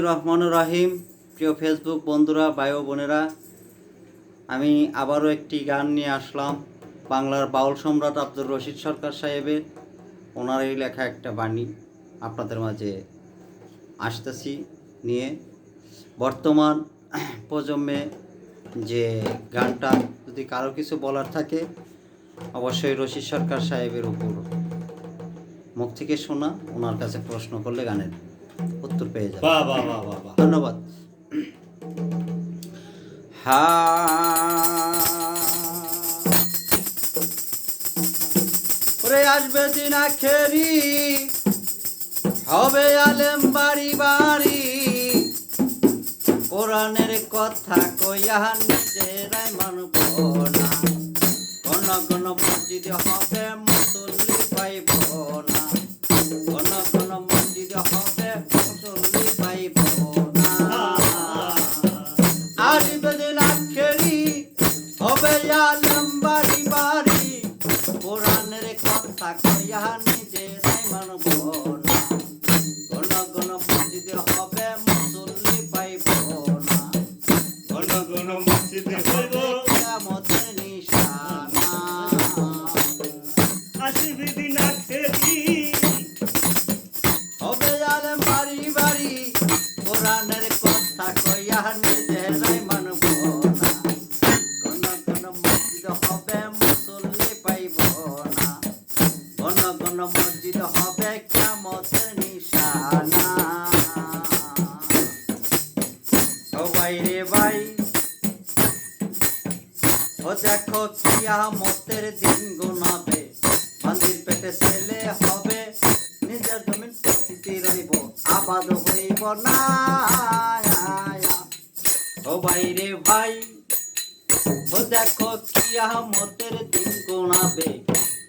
রহমানুর রাহিম। প্রিয় ফেসবুক বন্ধুরা, ভাই ও বোনেরা, আমি আবারও একটি গান নিয়ে আসলাম বাংলার বাউল সম্রাট আব্দুর রশিদ সরকার সাহেবের ওনারই লেখা একটা বাণী আপনাদের মাঝে আসতেছি নিয়ে। বর্তমান প্রজন্মে যে গানটা যদি কারো কিছু বলার থাকে অবশ্যই রশিদ সরকার সাহেবের উপর মুখ থেকে শোনা, ওনার কাছে প্রশ্ন করলে গানের উত্তর পেয়ে যাবে। ধন্যবাদ। ওরে আসবে দিন আখেরি, হবে আলেম বাড়ি বাড়ি, কোরআনের কথা কইয়া নিজেরাই মানব না, কোন কোন মসজিদ হবে মুসল্লি পাইব না, কোন কোন মসজিদ হবে মুসল্লি পাইব না। আসবে দিন আখেরি, হবে আলেম বাড়ি বাড়ি, কোরআনের কথা কইয়া নিজেরাই মানব না, কোন কোন মসজিদ হবে মুসল্লি পাইব না, কোন কোন মসজিদ হইব কিয়ামতের নিশানা। আসিবি দিন আখেরি, হবে আলেম বাড়ি বাড়ি, কোরআনের কথা কইয়া নিজেরাই মানব না, কোন কোন মসজিদ হবে মুসল্লি পাইব না, কোন কোন মসজিদ হবে কিয়ামতের নিশানা। ও ভাই রে ভাই, ও দেখো কিয়ামতের দিন গুনাবে, মন্দির পেটে ছেলে হবে, নিজের জমিন প্রকৃতি রইব, আবাদ হইব না। ও ভাই রে ভাই, ও দেখো কিয়ামতের দিন গুনাবে,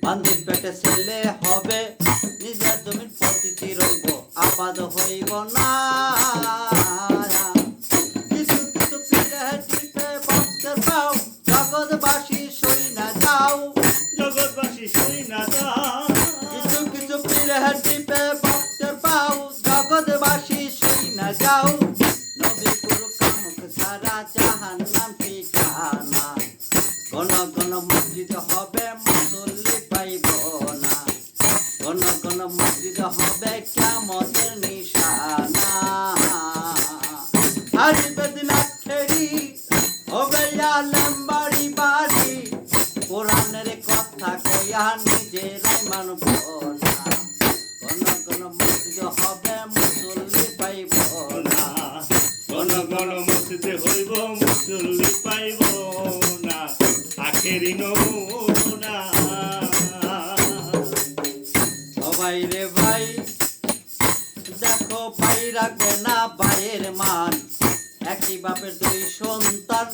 মন্দির পেটে ছেলে হবে, নিজের জমিন প্রকৃতি রইব, আবাদ হইব না। কিছু কিছু পীরে টিপে ভক্তের পাও, জগৎবাসী সই না যাও, জগৎবাসী শুই না যা। কিছু কিছু পীরে টিপে ভক্তের পাও, জগৎবাসী সই না যাও, নবী গুরু কামক সারা জাহান্নাম ঠিকানা, কোন কোন মসজিদ হবে মুসল্লি পাইব না, কোন কোন মসজিদ হবে কিয়ামতের নিশানা। আসবে দিন আখেরি, হবে আলেম বাড়ি বাড়ি, কোরআনের কথা কইয়া নিজেরাই মানব না, কোন কোন মসজিদ হবে মুসল্লি পাইব না, কোন কোন মসজিদ হইব মুসল্লি পাইব না, আখেরি নমুনা। ও ভাই রে ভাই, দেখো ভাই রাখবে না ভাইয়ের মান, একই বাপের দুই সন্তান,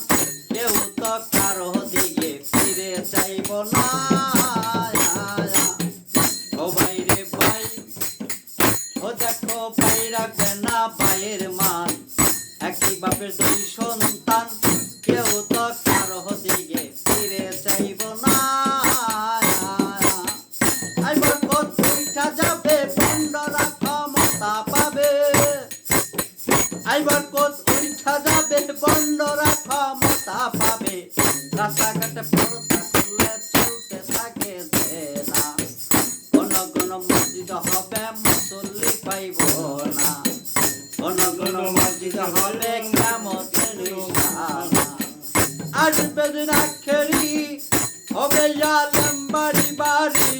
কেউ তো কারো দিকে ফিরে চাইব না। ও ভাই রে ভাই, ও দেখো ভাই রাখবে না ভাইয়ের মান, একই বাপের দুই সন্তান, কেউ তো কারো দিকে ফিরে চাইব না। আইবার পথ উঠা যাবে, পণ্ডরা ক্ষমতা পাবে, আইবার পথ উঠা যাবে, পণ্ডরা ক্ষমতা পাবে, রাস্তাঘাটে পর্দা খুলে চলতে থাকে না, কোন কোন মসজিদ হবে মুসল্লি পাইব না, কোন কোন মসজিদ হবে কিয়ামতের নিশানা। আসবে দিন আখেরি, হবে আলেম বাড়ি বাড়ি,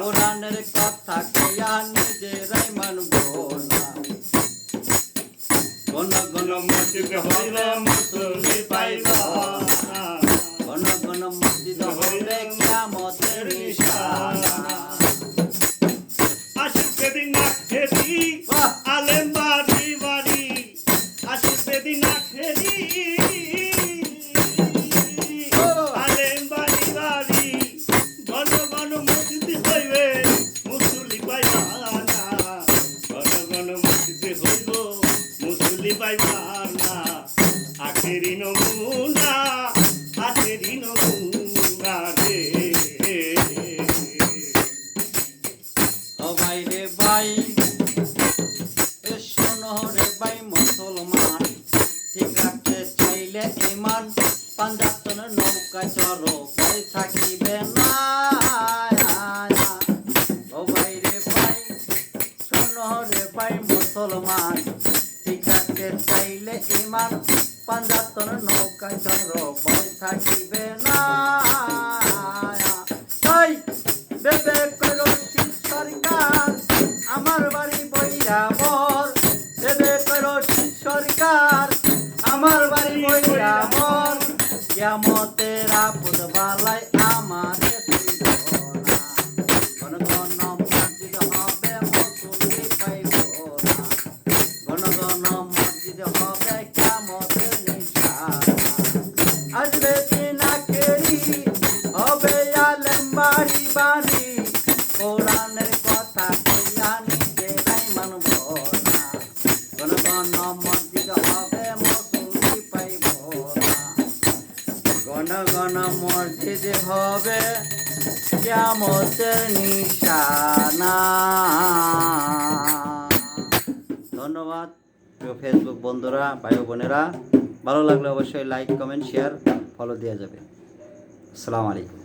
কোরআনের কথা কইয়া নিজেরাই মানব না, কোন কোন মসজিদ হইব মুসল্লি পাইব না, কোন কোন মসজিদ হবে কিয়ামতের নিশানা। আসিবে দিন আখেরি, আলেম বাড়ি বাড়ি, আসিবে দিন আখেরি, আলেম বাড়ি বাড়ি, ঘন ঘন মসজিদ হইবে মুসল্লি পাইবা না, ঘন ঘন মসজিদ হইব মুসল্লি পাইবা না, আখেরি নমুনা, আখেরি নমুনা রে। ও ভাই রে ভাই, শোনো রে ভাই শিখাতে চাইলে ইমান পাঞ্জাতন নৌকায় ধরো ভয় থাকিবে না। তাই বেবে করো শীত সরকার আমার বাড়ি বইরা মর, বেবে করো শীত সরকার আমার বাড়ি বইরা মর, কিয়ামতের আপদ বালাই আমারে তুইব না। ঘন ঘন মসজিদ হবে মুসল্লি পাইব না, ঘন ঘন মসজিদ হবে কিয়ামতের নিশানা। আসবে পিনাকেরি হবে আলেম বাড়ি বাড়ি, কোরআনের কথা কইয়া নিজেরাই মানব না। ঘন ঘন মসজিদ হবে মুসল্লি পাইব না, ঘন ঘন মসজিদ হবে কিয়ামতের নিশানা। ধন্যবাদ প্রিয় ফেসবুক বন্ধুরা, ভাই ও বোনেরা। ভালো লাগলে অবশ্যই লাইক, কমেন্ট, শেয়ার, ফলো দেওয়া যাবে। আসসালামু আলাইকুম।